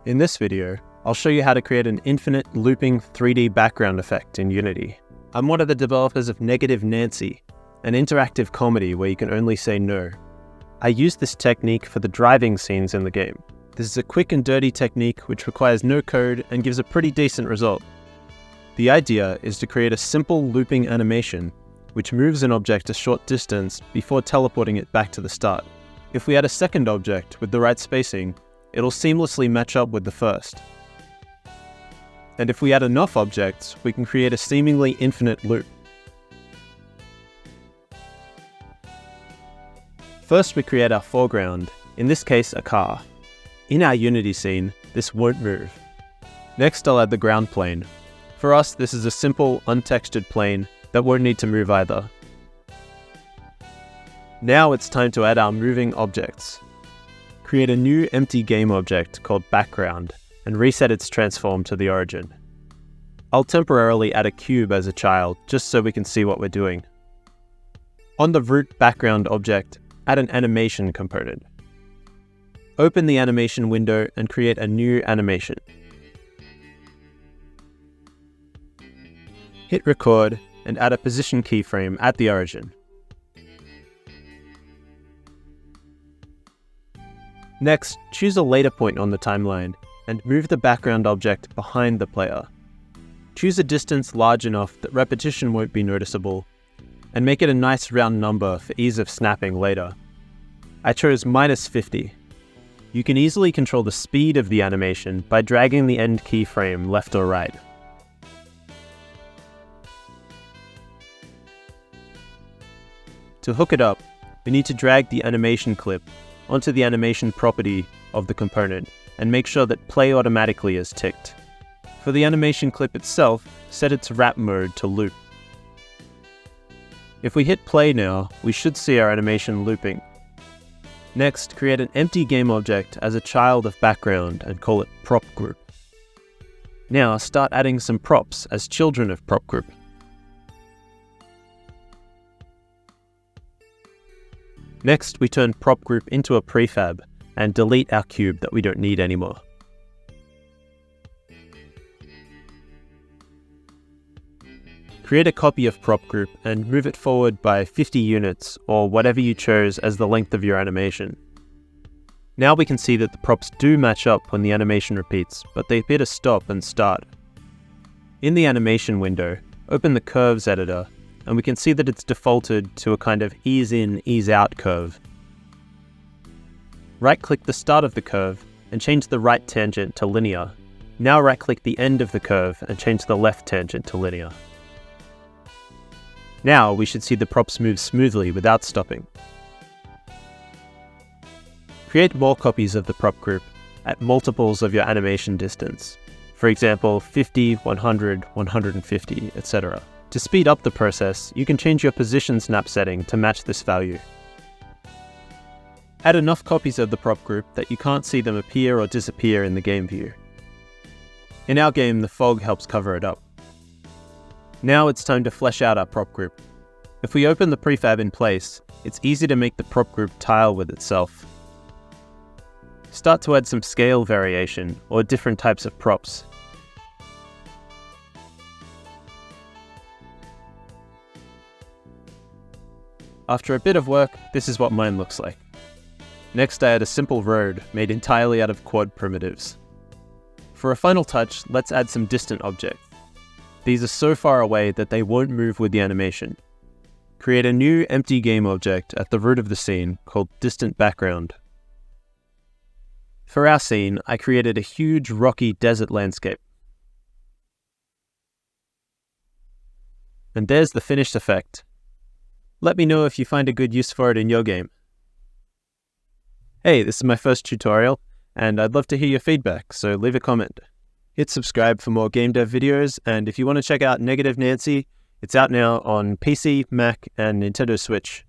In this video, I'll show you how to create an infinite looping 3D background effect in Unity. I'm one of the developers of Negative Nancy, an interactive comedy where you can only say no. I use this technique for the driving scenes in the game. This is a quick and dirty technique which requires no code and gives a pretty decent result. The idea is to create a simple looping animation which moves an object a short distance before teleporting it back to the start. If we add a second object with the right spacing, it'll seamlessly match up with the first. And if we add enough objects, we can create a seemingly infinite loop. First, we create our foreground, in this case a car. In our Unity scene, this won't move. Next, I'll add the ground plane. For us, this is a simple, untextured plane that won't need to move either. Now it's time to add our moving objects. Create a new empty game object called background and reset its transform to the origin. I'll temporarily add a cube as a child just so we can see what we're doing. On the root background object, add an animation component. Open the animation window and create a new animation. Hit record and add a position keyframe at the origin. Next, choose a later point on the timeline and move the background object behind the player. Choose a distance large enough that repetition won't be noticeable, and make it a nice round number for ease of snapping later. I chose -50. You can easily control the speed of the animation by dragging the end keyframe left or right. To hook it up, we need to drag the animation clip onto the animation property of the component and make sure that play automatically is ticked. For the animation clip itself, set its wrap mode to loop. If we hit play now, we should see our animation looping. Next, create an empty game object as a child of background and call it prop group. Now start adding some props as children of prop group. Next, we turn prop group into a prefab and delete our cube that we don't need anymore. Create a copy of prop group and move it forward by 50 units or whatever you chose as the length of your animation. Now we can see that the props do match up when the animation repeats, but they appear to stop and start. In the animation window, open the curves editor, and we can see that it's defaulted to a kind of ease in, ease out curve. Right-click the start of the curve and change the right tangent to linear. Now right-click the end of the curve and change the left tangent to linear. Now we should see the props move smoothly without stopping. Create more copies of the prop group at multiples of your animation distance. For example, 50, 100, 150, etc. To speed up the process, you can change your position snap setting to match this value. Add enough copies of the prop group that you can't see them appear or disappear in the game view. In our game, the fog helps cover it up. Now it's time to flesh out our prop group. If we open the prefab in place, it's easy to make the prop group tile with itself. Start to add some scale variation or different types of props. After a bit of work, this is what mine looks like. Next, I add a simple road made entirely out of quad primitives. For a final touch, let's add some distant objects. These are so far away that they won't move with the animation. Create a new empty game object at the root of the scene called distant background. For our scene, I created a huge rocky desert landscape. And there's the finished effect. Let me know if you find a good use for it in your game. Hey, this is my first tutorial, and I'd love to hear your feedback, so leave a comment. Hit subscribe for more game dev videos, and if you want to check out Negative Nancy, it's out now on PC, Mac, and Nintendo Switch.